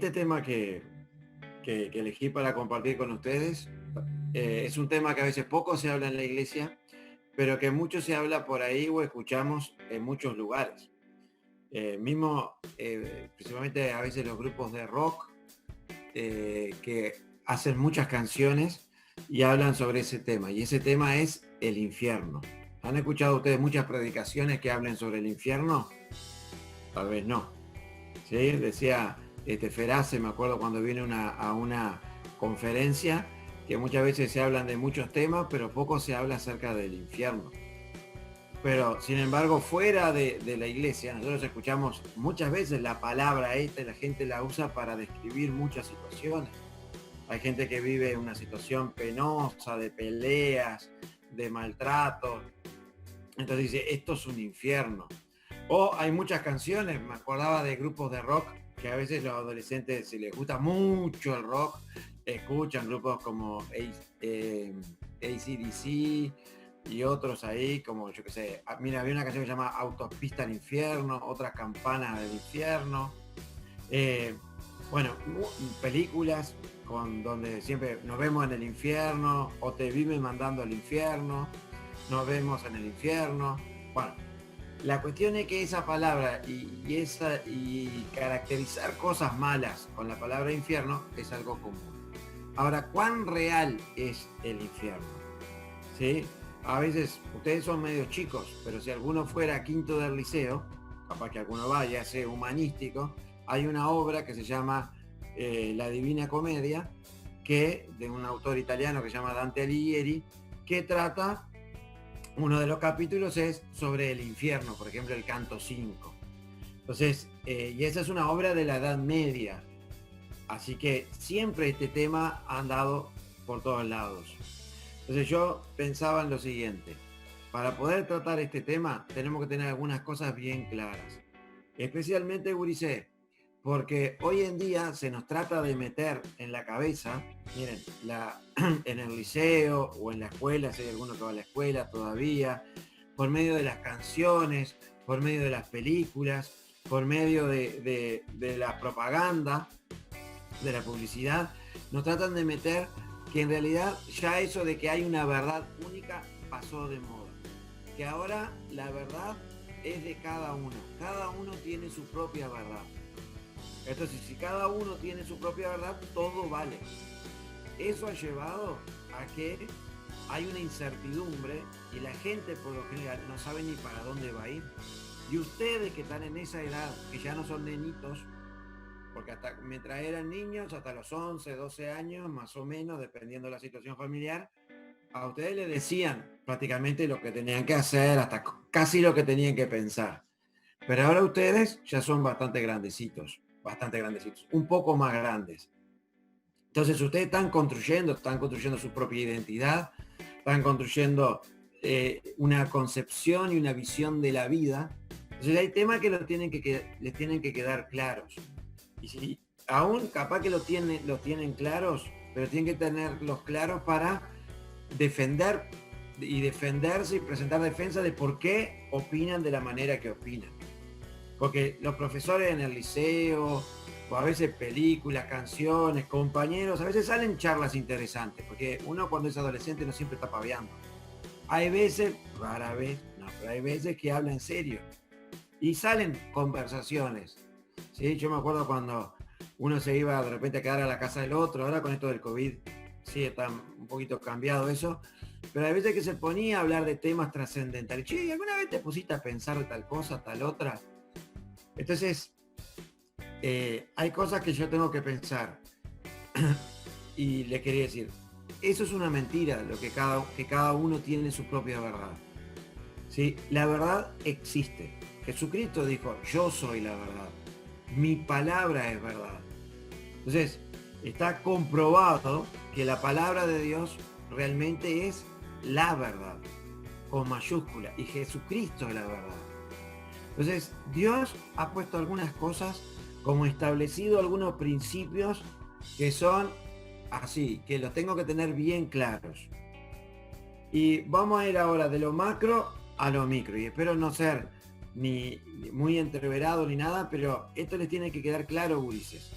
Este tema que elegí para compartir con ustedes es un tema que a veces poco se habla en la iglesia, pero que mucho se habla por ahí o escuchamos en muchos lugares. Principalmente a veces los grupos de rock que hacen muchas canciones y hablan sobre ese tema. Y ese tema es el infierno. ¿Han escuchado ustedes muchas predicaciones que hablen sobre el infierno? Tal vez no. ¿Sí? Decía Ferace, me acuerdo cuando viene a una conferencia, que muchas veces se hablan de muchos temas, pero poco se habla acerca del infierno. Pero, sin embargo, fuera de la iglesia, nosotros escuchamos muchas veces la palabra esta y la gente la usa para describir muchas situaciones. Hay gente que vive una situación penosa, de peleas, de maltrato. Entonces dice, esto es un infierno. O hay muchas canciones, me acordaba de grupos de rock, que a veces los adolescentes, si les gusta mucho el rock, escuchan grupos como AC/DC y otros ahí, como yo que sé, mira, había una canción que se llama Autopista al Infierno, otras Campanas del Infierno. Bueno, películas donde siempre nos vemos en el infierno, o te viven mandando al infierno, nos vemos en el infierno. Bueno, la cuestión es que esa palabra y caracterizar cosas malas con la palabra infierno es algo común. Ahora, ¿cuán real es el infierno? ¿Sí? A veces ustedes son medio chicos, pero si alguno fuera a quinto del liceo, capaz que alguno vaya, sea humanístico, hay una obra que se llama La Divina Comedia, de un autor italiano que se llama Dante Alighieri, que trata, uno de los capítulos es sobre el infierno, por ejemplo, el canto 5. Entonces, y esa es una obra de la Edad Media, así que siempre este tema ha andado por todos lados. Entonces yo pensaba en lo siguiente: para poder tratar este tema tenemos que tener algunas cosas bien claras, especialmente Guricé, porque hoy en día se nos trata de meter en la cabeza, miren, en el liceo o en la escuela, si hay alguno que va a la escuela todavía, por medio de las canciones, por medio de las películas, por medio de la propaganda, de la publicidad, nos tratan de meter que en realidad ya eso de que hay una verdad única pasó de moda, que ahora la verdad es de cada uno tiene su propia verdad. Entonces, si cada uno tiene su propia verdad, todo vale. Eso ha llevado a que hay una incertidumbre y la gente por lo general no sabe ni para dónde va a ir. Y ustedes que están en esa edad, que ya no son nenitos, porque hasta mientras eran niños, hasta los 11, 12 años, más o menos, dependiendo de la situación familiar, a ustedes les decían prácticamente lo que tenían que hacer, hasta casi lo que tenían que pensar. Pero ahora ustedes ya son bastante grandecitos, un poco más grandes. Entonces ustedes están construyendo su propia identidad, están construyendo una concepción y una visión de la vida. Entonces hay temas que les tienen que quedar claros. Y si aún capaz que los tienen claros, pero tienen que tenerlos claros para defenderse y presentar defensa de por qué opinan de la manera que opinan. Porque los profesores en el liceo, o a veces películas, canciones, compañeros, a veces salen charlas interesantes, porque uno cuando es adolescente no siempre está paveando. Hay veces, rara vez, no, pero hay veces que habla en serio. Y salen conversaciones. ¿Sí? Yo me acuerdo cuando uno se iba de repente a quedar a la casa del otro, ahora con esto del COVID, sí, está un poquito cambiado eso, pero hay veces que se ponía a hablar de temas trascendentales. Che, ¿alguna vez te pusiste a pensar de tal cosa, tal otra? Entonces, hay cosas que yo tengo que pensar. Y le quería decir, eso es una mentira, que cada uno tiene su propia verdad. ¿Sí? La verdad existe. Jesucristo dijo, yo soy la verdad. Mi palabra es verdad. Entonces, está comprobado que la palabra de Dios realmente es la verdad, con mayúscula, y Jesucristo es la verdad. Entonces, Dios ha puesto algunas cosas, como establecido algunos principios que son así, que los tengo que tener bien claros. Y vamos a ir ahora de lo macro a lo micro, y espero no ser ni muy entreverado ni nada, pero esto les tiene que quedar claro, gurises.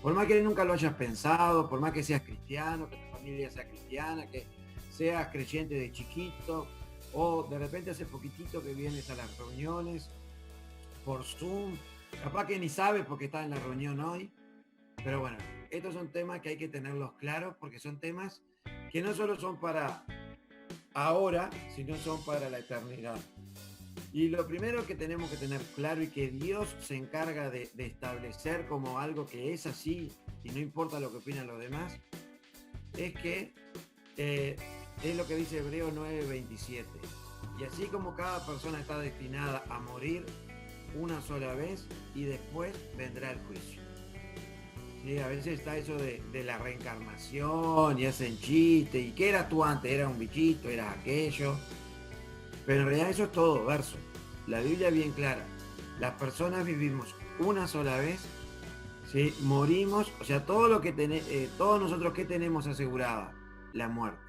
Por más que nunca lo hayas pensado, por más que seas cristiano, que tu familia sea cristiana, que seas creyente de chiquito, o de repente hace poquitito que vienes a las reuniones por Zoom, capaz que ni sabes porque estás en la reunión hoy, pero bueno, estos son temas que hay que tenerlos claros porque son temas que no solo son para ahora, sino son para la eternidad. Y lo primero que tenemos que tener claro y que Dios se encarga de establecer como algo que es así y no importa lo que opinan los demás, es que es lo que dice Hebreos 9:27. Y así como cada persona está destinada a morir una sola vez y después vendrá el juicio. Sí, a veces está eso de la reencarnación y hacen chiste. ¿Y qué eras tú antes? ¿Eras un bichito? ¿Eras aquello? Pero en realidad eso es todo verso. La Biblia es bien clara. Las personas vivimos una sola vez, ¿sí? Morimos, o sea, todo lo que todos nosotros que tenemos asegurada, la muerte.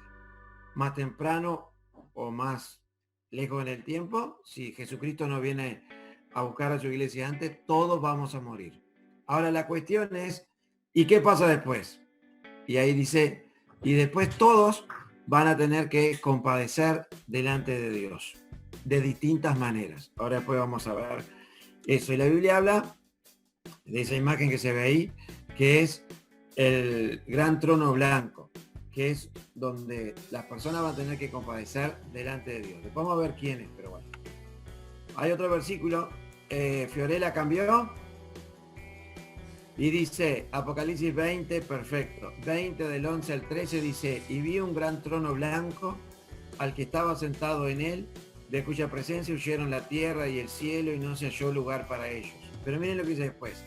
Más temprano o más lejos en el tiempo, si Jesucristo no viene a buscar a su iglesia antes, todos vamos a morir. Ahora la cuestión es, ¿y qué pasa después? Y ahí dice, y después todos van a tener que compadecer delante de Dios, de distintas maneras. Ahora después vamos a ver eso. Y la Biblia habla de esa imagen que se ve ahí, que es el gran trono blanco, que es donde las personas van a tener que compadecer delante de Dios. Después vamos a ver quién es, pero bueno. Hay otro versículo, Fiorella cambió, y dice, Apocalipsis 20, perfecto, 20 del 11 al 13 dice, y vi un gran trono blanco, al que estaba sentado en él, de cuya presencia huyeron la tierra y el cielo, y no se halló lugar para ellos. Pero miren lo que dice después.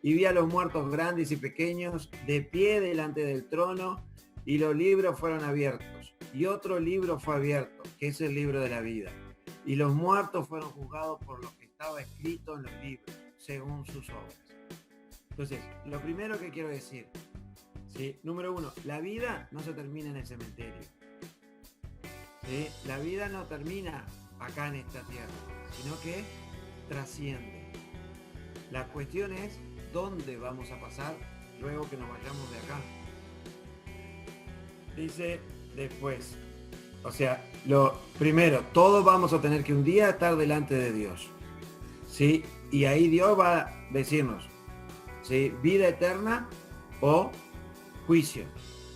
Y vi a los muertos grandes y pequeños, de pie delante del trono, y los libros fueron abiertos. Y otro libro fue abierto, que es el libro de la vida. Y los muertos fueron juzgados por lo que estaba escrito en los libros, según sus obras. Entonces, lo primero que quiero decir, ¿sí? Número uno, la vida no se termina en el cementerio. ¿Sí? La vida no termina acá en esta tierra, sino que trasciende. La cuestión es dónde vamos a pasar luego que nos vayamos de acá. Dice después, o sea, lo primero, todos vamos a tener que un día estar delante de Dios, ¿sí? Y ahí Dios va a decirnos, ¿sí? Vida eterna o juicio.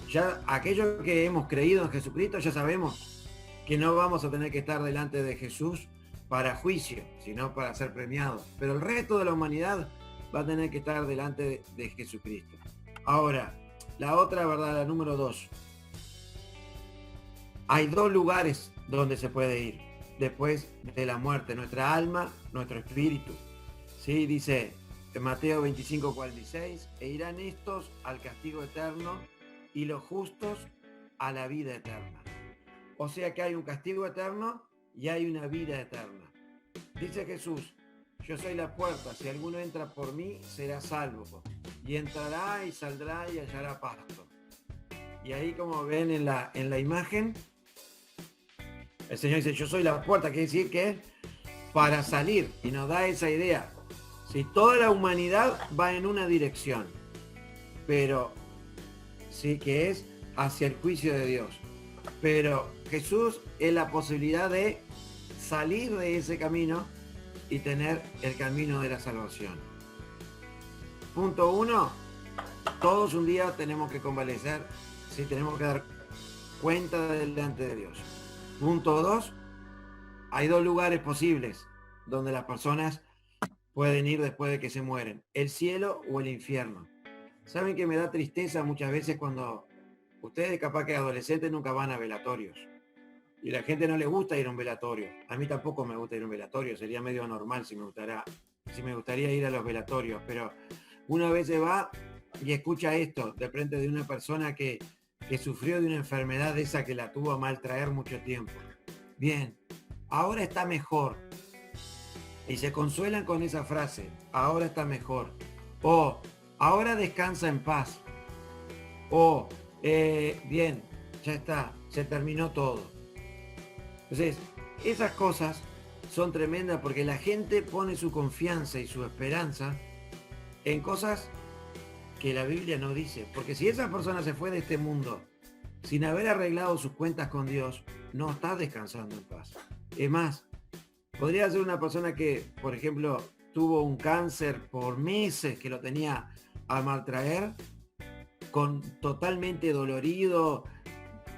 Ya aquellos que hemos creído en Jesucristo ya sabemos que no vamos a tener que estar delante de Jesús para juicio, sino para ser premiados. Pero el resto de la humanidad va a tener que estar delante de Jesucristo. Ahora, la otra verdad, la número 2. Hay dos lugares donde se puede ir después de la muerte, nuestra alma, nuestro espíritu. ¿Sí? Dice en Mateo 25:46, e irán estos al castigo eterno y los justos a la vida eterna. O sea que hay un castigo eterno y hay una vida eterna. Dice Jesús, yo soy la puerta, si alguno entra por mí, será salvo. Y entrará y saldrá y hallará pasto. Y ahí, como ven en la imagen, el Señor dice, yo soy la puerta, quiere decir que para salir, y nos da esa idea. Si toda la humanidad va en una dirección, pero sí que es hacia el juicio de Dios. Pero Jesús es la posibilidad de salir de ese camino y tener el camino de la salvación. Punto 1, todos un día tenemos que convalecer, ¿sí? Tenemos que dar cuenta delante de Dios. Punto 2, hay dos lugares posibles donde las personas pueden ir después de que se mueren, el cielo o el infierno. ¿Saben que me da tristeza muchas veces cuando ustedes capaz que adolescentes nunca van a velatorios? Y la gente no le gusta ir a un velatorio. A mí tampoco me gusta ir a un velatorio, sería medio anormal si me gustaría ir a los velatorios, pero una vez se va y escucha esto de frente de una persona que sufrió de una enfermedad de esa que la tuvo a mal traer mucho tiempo. Bien, ahora está mejor. Y se consuelan con esa frase, ahora está mejor. O, ahora descansa en paz. O, bien, ya está, se terminó todo. Entonces, esas cosas son tremendas porque la gente pone su confianza y su esperanza en cosas que la Biblia no dice. Porque si esa persona se fue de este mundo sin haber arreglado sus cuentas con Dios, no está descansando en paz. Es más, podría ser una persona que, por ejemplo, tuvo un cáncer por meses, que lo tenía a maltraer, totalmente dolorido,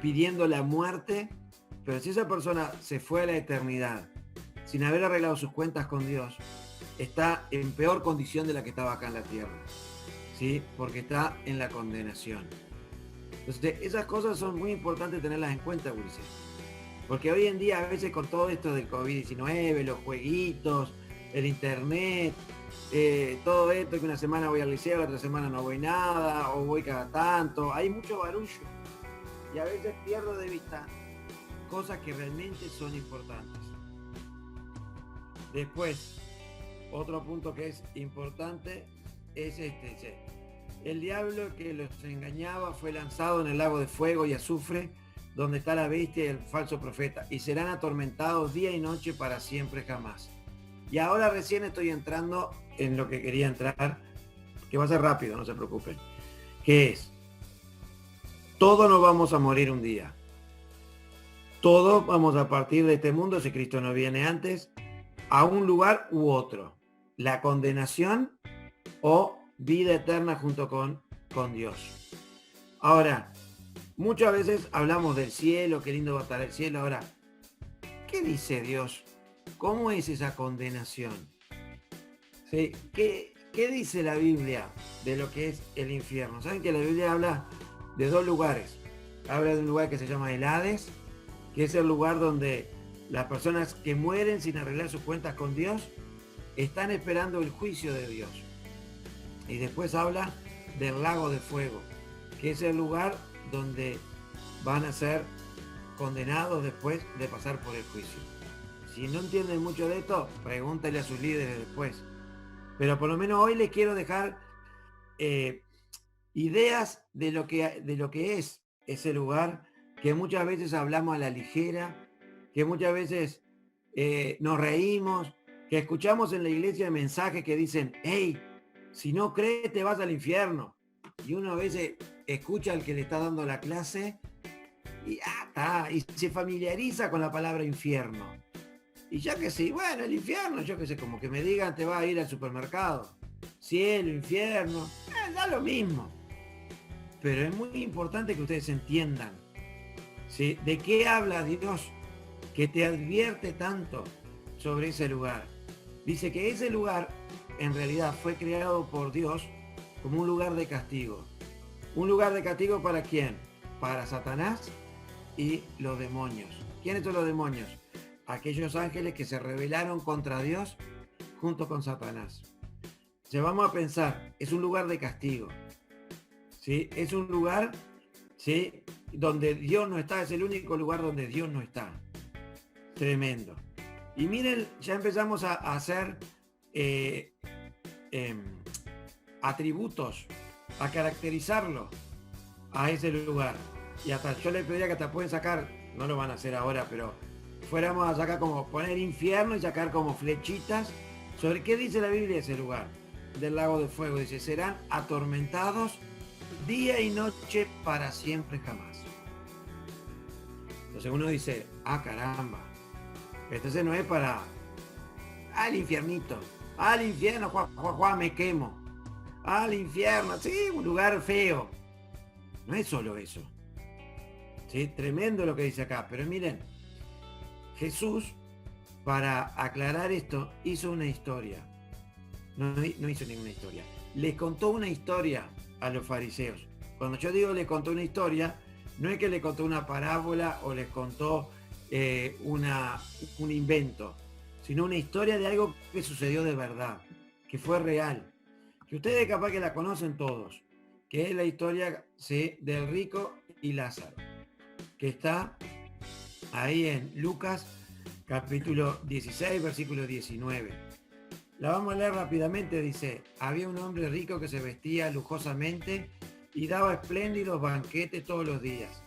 pidiendo la muerte. Pero si esa persona se fue a la eternidad sin haber arreglado sus cuentas con Dios, está en peor condición de la que estaba acá en la tierra, ¿sí? Porque está en la condenación. Entonces, esas cosas son muy importantes tenerlas en cuenta, Ulises. Porque hoy en día, a veces con todo esto del COVID-19, los jueguitos, el internet, todo esto, que una semana voy al liceo, la otra semana no voy nada, o voy cada tanto, hay mucho barullo. Y a veces pierdo de vista cosas que realmente son importantes. Después, otro punto que es importante es este. El diablo que los engañaba fue lanzado en el lago de fuego y azufre, donde está la bestia y el falso profeta, y serán atormentados día y noche para siempre jamás. Y ahora recién estoy entrando en lo que quería entrar, que va a ser rápido, no se preocupen, que es, todos nos vamos a morir un día. Todos vamos a partir de este mundo, si Cristo no viene antes, a un lugar u otro. La condenación o vida eterna junto con Dios. Ahora, muchas veces hablamos del cielo, qué lindo va a estar el cielo. Ahora, ¿qué dice Dios? ¿Cómo es esa condenación? ¿Sí? ¿Qué dice la Biblia de lo que es el infierno? Saben que la Biblia habla de dos lugares. Habla de un lugar que se llama el Hades, que es el lugar donde las personas que mueren sin arreglar sus cuentas con Dios están esperando el juicio de Dios. Y después habla del lago de fuego, que es el lugar donde van a ser condenados después de pasar por el juicio. Si no entienden mucho de esto, pregúntale a sus líderes después. Pero por lo menos hoy les quiero dejar ideas de lo que es ese lugar, que muchas veces hablamos a la ligera, que muchas veces nos reímos, que escuchamos en la iglesia mensajes que dicen, hey, si no crees te vas al infierno. Y uno a veces escucha al que le está dando la clase y se familiariza con la palabra infierno. Y ya que sí, bueno, el infierno, yo que sé, como que me digan te vas a ir al supermercado. Cielo, infierno, da lo mismo. Pero es muy importante que ustedes entiendan, ¿sí? ¿De qué habla Dios que te advierte tanto sobre ese lugar? Dice que ese lugar en realidad fue creado por Dios como un lugar de castigo. ¿Un lugar de castigo para quién? Para Satanás y los demonios. ¿Quiénes son los demonios? Aquellos ángeles que se rebelaron contra Dios junto con Satanás. Ya vamos a pensar, es un lugar de castigo. ¿Sí? Es un lugar, ¿sí?, donde Dios no está, es el único lugar donde Dios no está. Tremendo. Y miren, ya empezamos a hacer atributos, a caracterizarlo a ese lugar. Y hasta yo les pediría que hasta pueden sacar, no lo van a hacer ahora, pero fuéramos a sacar como, poner infierno y sacar como flechitas sobre qué dice la Biblia de ese lugar, del lago de fuego. Dice, serán atormentados día y noche para siempre jamás. Entonces uno dice, caramba, entonces no es para al infiernito, al infierno, me quemo, al infierno, sí, un lugar feo. No es solo eso. Sí, tremendo lo que dice acá, pero miren, Jesús, para aclarar esto, hizo una historia. No hizo ninguna historia. Les contó una historia a los fariseos. Cuando yo digo les contó una historia, no es que le contó una parábola o les contó un invento, sino una historia de algo que sucedió de verdad, que fue real, que ustedes capaz que la conocen todos, que es la historia, ¿sí?, del rico y Lázaro, que está ahí en Lucas capítulo 16, versículo 19. La vamos a leer rápidamente. Dice, había un hombre rico que se vestía lujosamente y daba espléndidos banquetes todos los días.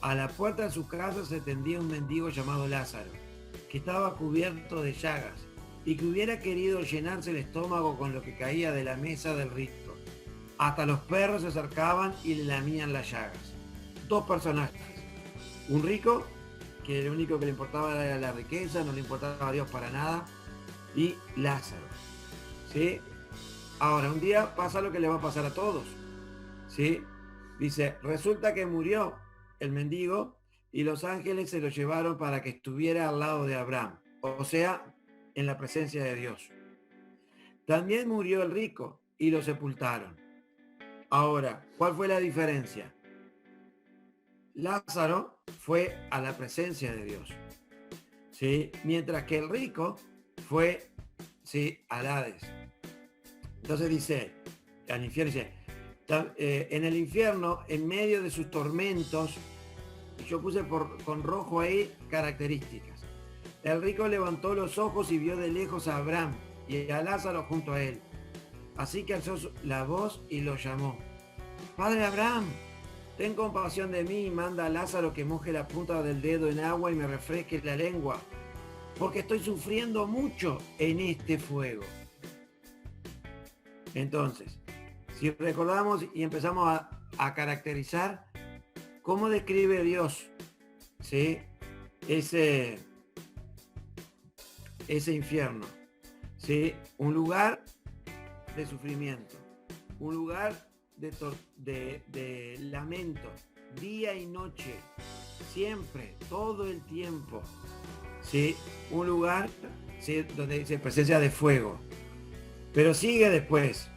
A la puerta de su casa se tendía un mendigo llamado Lázaro, que estaba cubierto de llagas y que hubiera querido llenarse el estómago con lo que caía de la mesa del rico, Hasta los perros se acercaban y le lamían las llagas. Dos personajes. Un rico, que lo único que le importaba era la riqueza, no le importaba a Dios para nada. Y Lázaro. ¿Sí? Ahora, un día pasa lo que le va a pasar a todos. ¿Sí? Dice, resulta que murió el mendigo y los ángeles se lo llevaron para que estuviera al lado de Abraham, o sea, en la presencia de Dios. También murió el rico y lo sepultaron. Ahora, ¿cuál fue la diferencia? Lázaro fue a la presencia de Dios, ¿sí? Mientras que el rico fue, ¿sí?, al Hades. Entonces dice, al infierno dice, en el infierno, en medio de sus tormentos, yo puse con rojo ahí características. El rico levantó los ojos y vio de lejos a Abraham y a Lázaro junto a él. Así que alzó la voz y lo llamó. Padre Abraham, ten compasión de mí y manda a Lázaro que moje la punta del dedo en agua y me refresque la lengua, porque estoy sufriendo mucho en este fuego. Entonces, si recordamos y empezamos a caracterizar cómo describe Dios, ¿sí?, ese infierno, ¿sí?, un lugar de sufrimiento, un lugar de lamento, día y noche, siempre, todo el tiempo, ¿sí?, un lugar, ¿sí?, donde dice presencia de fuego. Pero sigue después.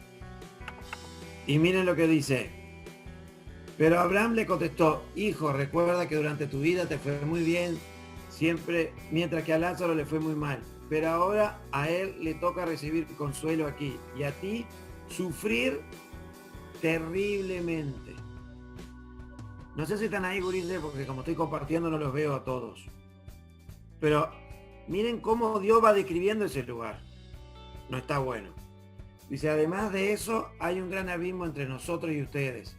Y miren lo que dice. Pero Abraham le contestó, hijo, recuerda que durante tu vida te fue muy bien, siempre, mientras que a Lázaro le fue muy mal. Pero ahora a él le toca recibir consuelo aquí y a ti sufrir terriblemente. No sé si están ahí, gurises, porque como estoy compartiendo no los veo a todos. Pero miren cómo Dios va describiendo ese lugar. No está bueno. Dice, además de eso, hay un gran abismo entre nosotros y ustedes.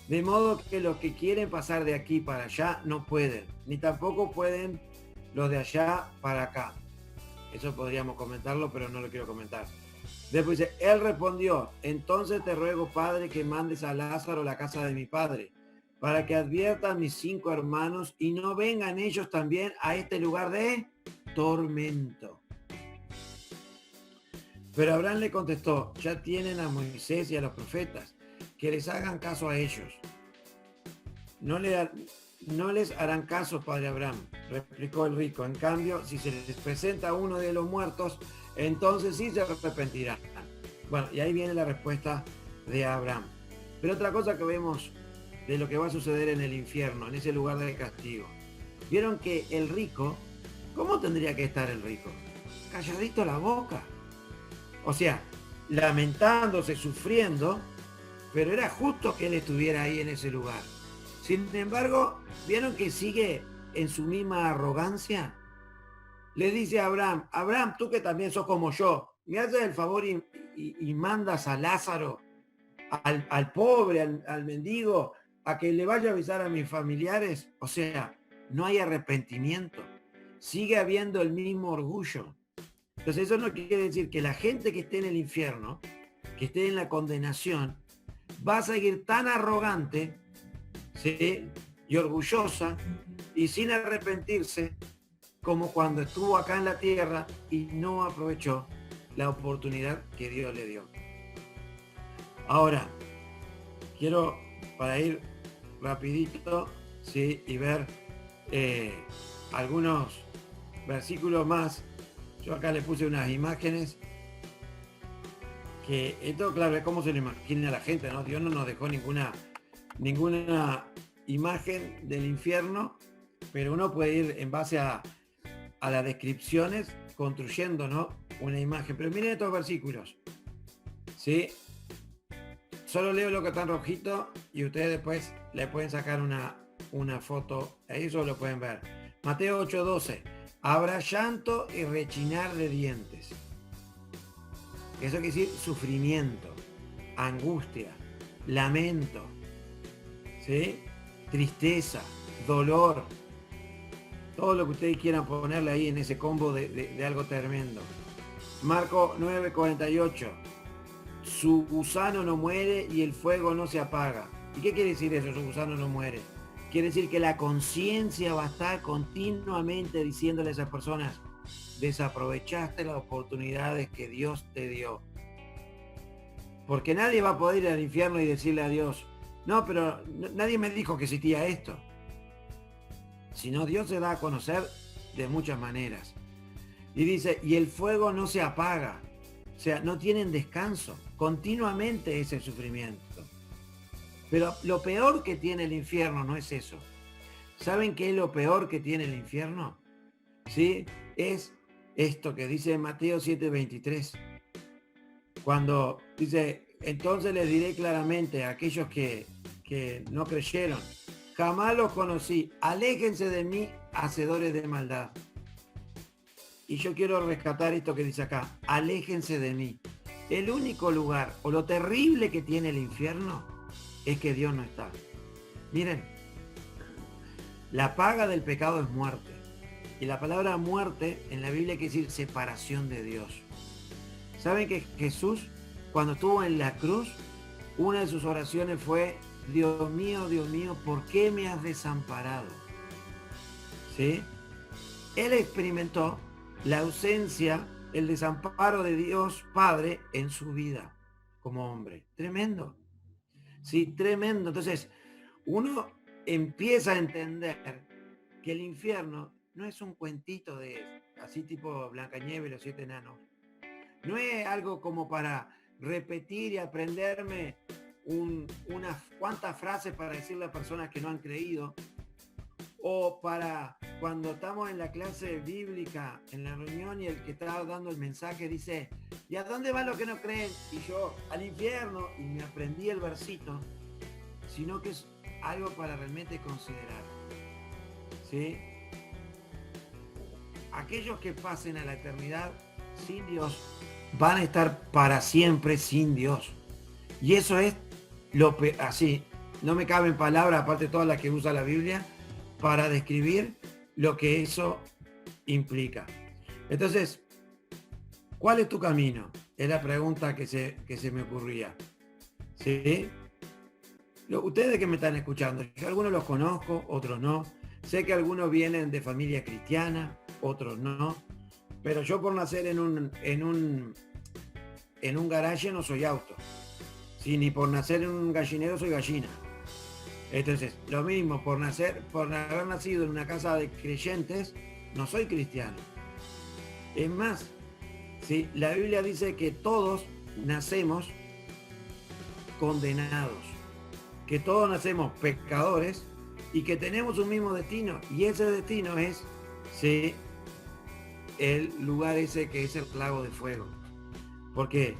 De modo que los que quieren pasar de aquí para allá no pueden, ni tampoco pueden los de allá para acá. Eso podríamos comentarlo, pero no lo quiero comentar. Después dice, él respondió, entonces te ruego, Padre, que mandes a Lázaro a la casa de mi padre, para que advierta a mis 5 hermanos y no vengan ellos también a este lugar de tormento. Pero Abraham le contestó, ya tienen a Moisés y a los profetas, que les hagan caso a ellos. No les harán caso, padre Abraham, replicó el rico. En cambio, si se les presenta uno de los muertos, entonces sí se arrepentirán. Bueno, y ahí viene la respuesta de Abraham. Pero otra cosa que vemos de lo que va a suceder en el infierno, en ese lugar de castigo. Vieron que el rico, ¿cómo tendría que estar el rico? Calladito la boca. O sea, lamentándose, sufriendo, pero era justo que él estuviera ahí en ese lugar. Sin embargo, ¿vieron que sigue en su misma arrogancia? Le dice a Abraham, Abraham, tú que también sos como yo, me haces el favor y mandas a Lázaro, al pobre, al mendigo, a que le vaya a avisar a mis familiares. O sea, no hay arrepentimiento. Sigue habiendo el mismo orgullo. Entonces eso no quiere decir que la gente que esté en el infierno, que esté en la condenación, va a seguir tan arrogante, ¿sí?, y orgullosa y sin arrepentirse como cuando estuvo acá en la tierra y no aprovechó la oportunidad que Dios le dio. Ahora, quiero, para ir rapidito, ¿sí?, y ver algunos versículos más. Yo acá le puse unas imágenes que esto, claro, es como se lo imagina la gente, ¿no? Dios no nos dejó ninguna imagen del infierno, pero uno puede ir en base a las descripciones construyendo, ¿no?, una imagen. Pero miren estos versículos, ¿sí? Solo leo lo que está en rojito y ustedes después le pueden sacar una foto, eso lo pueden ver. Mateo 8:12. Habrá llanto y rechinar de dientes. Eso quiere decir sufrimiento, angustia, lamento, ¿sí?, tristeza, dolor, todo lo que ustedes quieran ponerle ahí en ese combo de algo tremendo. Marco 9:48. su gusano no muere y el fuego no se apaga. ¿Y qué quiere decir eso? Su gusano no muere. Quiere decir que la conciencia va a estar continuamente diciéndole a esas personas, desaprovechaste las oportunidades que Dios te dio. Porque nadie va a poder ir al infierno y decirle a Dios, no, pero nadie me dijo que existía esto. Sino Dios se da a conocer de muchas maneras. Y dice, y el fuego no se apaga. O sea, no tienen descanso. Continuamente es el sufrimiento. Pero lo peor que tiene el infierno no es eso. ¿Saben qué es lo peor que tiene el infierno? ¿Sí? Es esto que dice Mateo 7:23. Cuando dice, entonces les diré claramente a aquellos que no creyeron, jamás los conocí, aléjense de mí, hacedores de maldad. Y yo quiero rescatar esto que dice acá, aléjense de mí. El único lugar, o lo terrible que tiene el infierno, es que Dios no está. Miren, la paga del pecado es muerte. Y la palabra muerte en la Biblia quiere decir separación de Dios. ¿Saben que Jesús, cuando estuvo en la cruz, una de sus oraciones fue, Dios mío, ¿por qué me has desamparado? ¿Sí? Él experimentó la ausencia, el desamparo de Dios Padre en su vida como hombre. Tremendo. Sí, tremendo. Entonces, uno empieza a entender que el infierno no es un cuentito de así tipo Blancanieves y los 7 enanos. No es algo como para repetir y aprenderme unas cuantas frases para decirle a personas que no han creído, o para cuando estamos en la clase bíblica, en la reunión, y el que está dando el mensaje dice, ¿y a dónde van los que no creen? Y yo, al infierno, y me aprendí el versito, sino que es algo para realmente considerar. ¿Sí? Aquellos que pasen a la eternidad sin Dios van a estar para siempre sin Dios. Y eso es así, no me caben palabras, aparte de todas las que usa la Biblia, para describir lo que eso implica. Entonces, ¿cuál es tu camino? Es la pregunta que se me ocurría. ¿Sí? Ustedes que me están escuchando, yo algunos los conozco, otros no. Sé que algunos vienen de familia cristiana, otros no. Pero yo por nacer en un garaje no soy auto. Sí, ni por nacer en un gallinero soy gallina. Entonces, lo mismo, por haber nacido en una casa de creyentes, no soy cristiano. Es más, ¿sí? La Biblia dice que todos nacemos condenados, que todos nacemos pecadores y que tenemos un mismo destino. Y ese destino es, ¿sí?, el lugar ese que es el lago de fuego. Porque,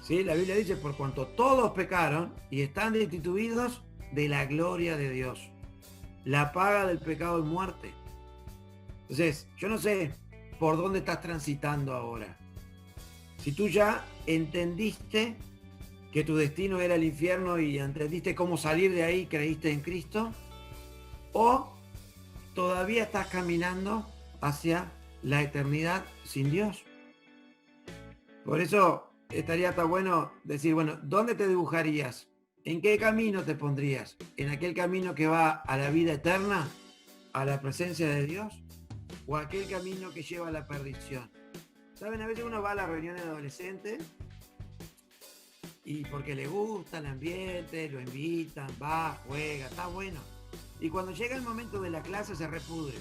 ¿sí?, la Biblia dice, por cuanto todos pecaron y están destituidos de la gloria de Dios. La paga del pecado es muerte. Entonces, yo no sé por dónde estás transitando ahora. Si tú ya entendiste que tu destino era el infierno y entendiste cómo salir de ahí, creíste en Cristo, o todavía estás caminando hacia la eternidad sin Dios. Por eso estaría tan bueno decir, bueno, ¿dónde te dibujarías? ¿En qué camino te pondrías? ¿En aquel camino que va a la vida eterna, a la presencia de Dios? ¿O aquel camino que lleva a la perdición? ¿Saben? A veces uno va a la reunión de adolescentes y porque le gusta el ambiente, lo invitan, va, juega, está bueno. Y cuando llega el momento de la clase se repudre.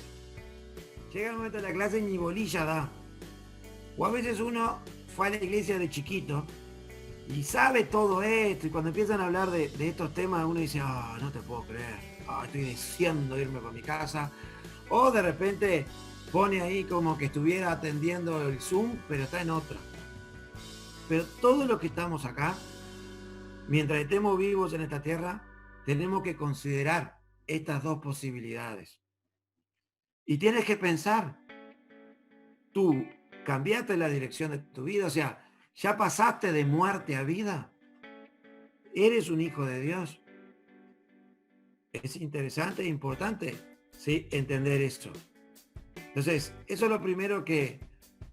Llega el momento de la clase y ni bolilla da. O a veces uno fue a la iglesia de chiquito y sabe todo esto, y cuando empiezan a hablar de estos temas uno dice, no te puedo creer, estoy deseando irme para mi casa. O de repente pone ahí como que estuviera atendiendo el Zoom, pero está en otra. Pero todos los que estamos acá, mientras estemos vivos en esta tierra, tenemos que considerar estas dos posibilidades. Y tienes que pensar, tú cambiaste la dirección de tu vida, o sea, ya pasaste de muerte a vida. Eres un hijo de Dios. Es interesante e importante, ¿sí?, entender esto. Entonces, eso es lo primero que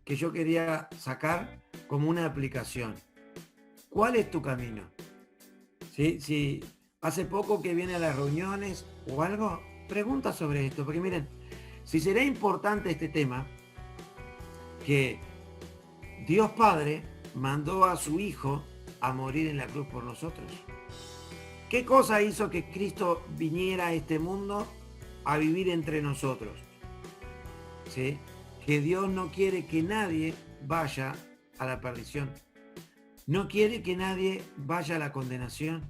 yo quería sacar como una aplicación. ¿Cuál es tu camino? ¿Sí? Si hace poco que viene a las reuniones o algo, pregunta sobre esto, porque miren, si será importante este tema, que Dios Padre mandó a su Hijo a morir en la cruz por nosotros. ¿Qué cosa hizo que Cristo viniera a este mundo a vivir entre nosotros? ¿Sí? Que Dios no quiere que nadie vaya a la perdición. No quiere que nadie vaya a la condenación.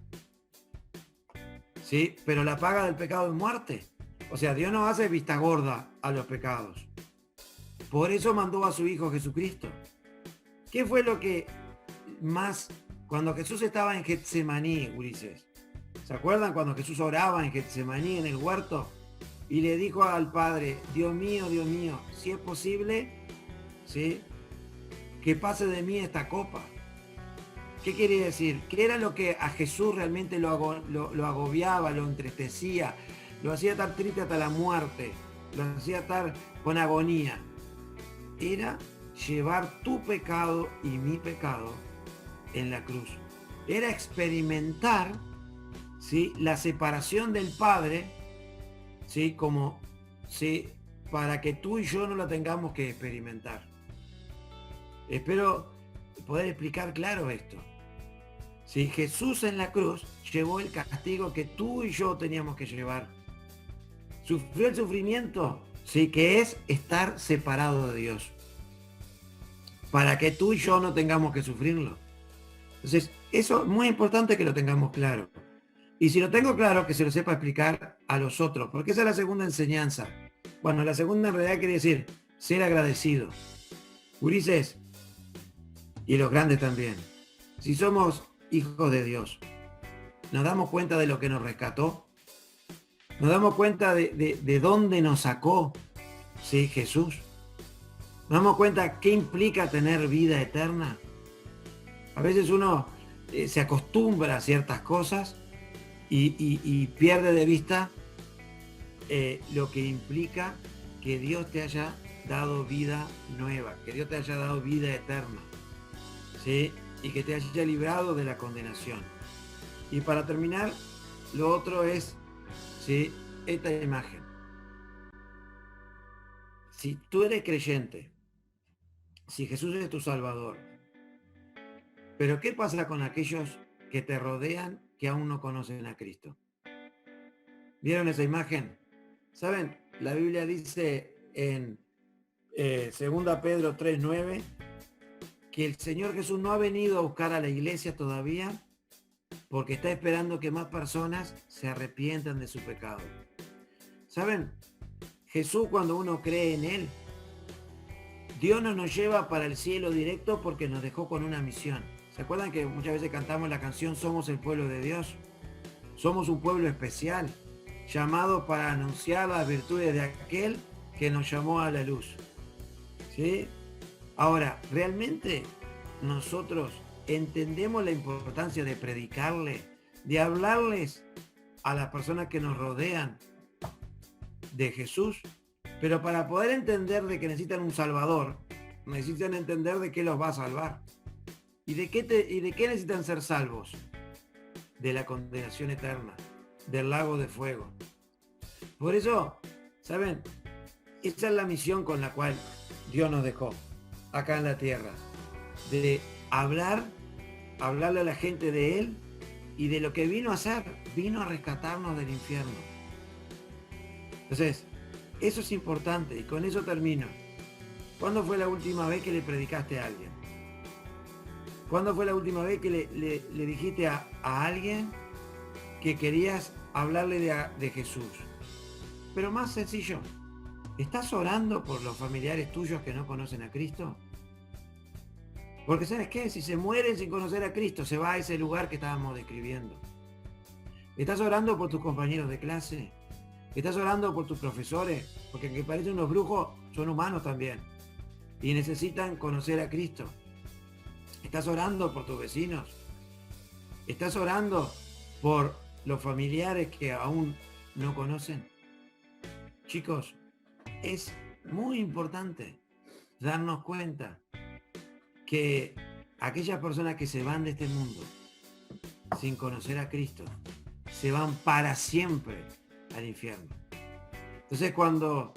¿Sí? Pero la paga del pecado es muerte. O sea, Dios no hace vista gorda a los pecados. Por eso mandó a su Hijo Jesucristo. ¿Qué fue lo que más, cuando Jesús estaba en Getsemaní, Ulises? ¿Se acuerdan cuando Jesús oraba en Getsemaní, en el huerto? Y le dijo al Padre, Dios mío, si es posible, ¿sí?, que pase de mí esta copa. ¿Qué quiere decir? ¿Qué era lo que a Jesús realmente lo agobiaba, lo entristecía, lo hacía estar triste hasta la muerte, lo hacía estar con agonía? Era llevar tu pecado y mi pecado en la cruz. Era experimentar, ¿sí?, la separación del Padre, ¿sí?, como, ¿sí?, para que tú y yo no la tengamos que experimentar. Espero poder explicar claro esto. Si Jesús en la cruz llevó el castigo que tú y yo teníamos que llevar. Sufrió el sufrimiento, sí, que es estar separado de Dios, para que tú y yo no tengamos que sufrirlo. Entonces, eso es muy importante que lo tengamos claro. Y si lo tengo claro, que se lo sepa explicar a los otros, porque esa es la segunda enseñanza. Bueno, la segunda en realidad quiere decir ser agradecido. Ulises, y los grandes también. Si somos hijos de Dios, nos damos cuenta de lo que nos rescató, nos damos cuenta de dónde nos sacó, ¿sí?, Jesús. Nos damos cuenta qué implica tener vida eterna. A veces uno se acostumbra a ciertas cosas y pierde de vista lo que implica que Dios te haya dado vida nueva, que Dios te haya dado vida eterna, ¿sí?, y que te haya librado de la condenación. Y para terminar, lo otro es, ¿sí?, esta imagen. Si tú eres creyente, si Jesús es tu Salvador, pero ¿qué pasa con aquellos que te rodean que aún no conocen a Cristo? ¿Vieron esa imagen? ¿Saben? La Biblia dice en 2 Pedro 3:9 que el Señor Jesús no ha venido a buscar a la iglesia todavía porque está esperando que más personas se arrepientan de su pecado. ¿Saben? Jesús, cuando uno cree en Él, Dios no nos lleva para el cielo directo porque nos dejó con una misión. ¿Se acuerdan que muchas veces cantamos la canción Somos el pueblo de Dios? Somos un pueblo especial, llamado para anunciar las virtudes de aquel que nos llamó a la luz. ¿Sí? Ahora, ¿realmente nosotros entendemos la importancia de predicarle, de hablarles a las personas que nos rodean de Jesús? Pero para poder entender de que necesitan un Salvador, necesitan entender de qué los va a salvar. ¿Y de qué necesitan ser salvos? De la condenación eterna, del lago de fuego. Por eso, ¿saben? Esa es la misión con la cual Dios nos dejó acá en la tierra. De hablarle a la gente de Él y de lo que vino a hacer. Vino a rescatarnos del infierno. Entonces, eso es importante y con eso termino. ¿Cuándo fue la última vez que le predicaste a alguien? ¿Cuándo fue la última vez que le dijiste a alguien que querías hablarle de Jesús? Pero más sencillo, ¿estás orando por los familiares tuyos que no conocen a Cristo? Porque ¿sabes qué? Si se mueren sin conocer a Cristo, se va a ese lugar que estábamos describiendo. ¿Estás orando por tus compañeros de clase? ¿Estás orando por tus profesores? Porque aunque parecen unos brujos, son humanos también. Y necesitan conocer a Cristo. ¿Estás orando por tus vecinos? ¿Estás orando por los familiares que aún no conocen? Chicos, es muy importante darnos cuenta que aquellas personas que se van de este mundo sin conocer a Cristo, se van para siempre al infierno. Entonces cuando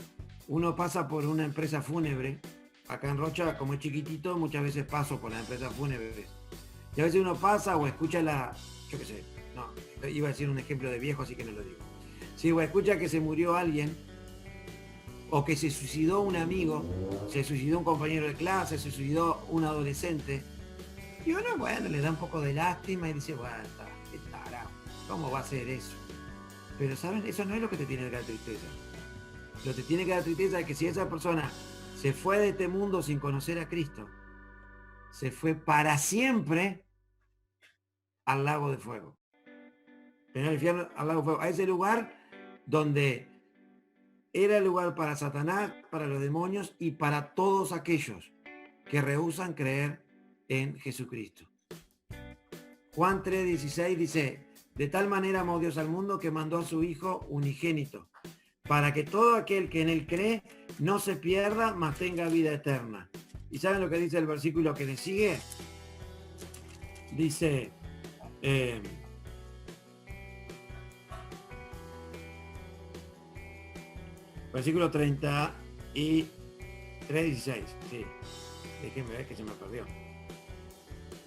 uno pasa por una empresa fúnebre, acá en Rocha, como es chiquitito, muchas veces paso por las empresas fúnebres. Y a veces uno pasa o escucha yo qué sé, no, iba a decir un ejemplo de viejo, así que no lo digo. Si o escucha que se murió alguien, o que se suicidó un amigo, se suicidó un compañero de clase, se suicidó un adolescente, y uno, bueno, le da un poco de lástima y dice, bueno, qué tarado, ¿cómo va a ser eso? Pero, ¿saben? Eso no es lo que te tiene que dar tristeza. Lo que te tiene que dar tristeza es que si esa persona se fue de este mundo sin conocer a Cristo, se fue para siempre al lago de fuego. En el infierno, al lago de fuego, a ese lugar donde era el lugar para Satanás, para los demonios y para todos aquellos que rehúsan creer en Jesucristo. Juan 3:16 dice, de tal manera amó Dios al mundo que mandó a su Hijo unigénito, para que todo aquel que en él cree no se pierda, mas tenga vida eterna. ¿Y saben lo que dice el versículo que le sigue? Dice, versículo 33:16, sí, déjenme ver que se me perdió.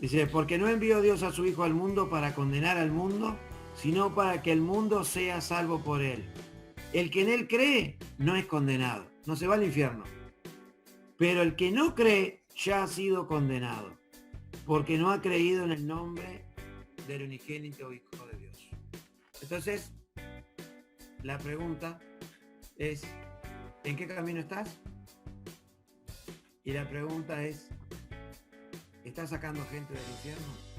Dice, porque no envió Dios a su Hijo al mundo para condenar al mundo, sino para que el mundo sea salvo por él. El que en él cree no es condenado, no se va al infierno. Pero el que no cree ya ha sido condenado, porque no ha creído en el nombre del unigénito Hijo de Dios. Entonces, la pregunta es, ¿en qué camino estás? Y la pregunta es, ¿estás sacando gente del infierno?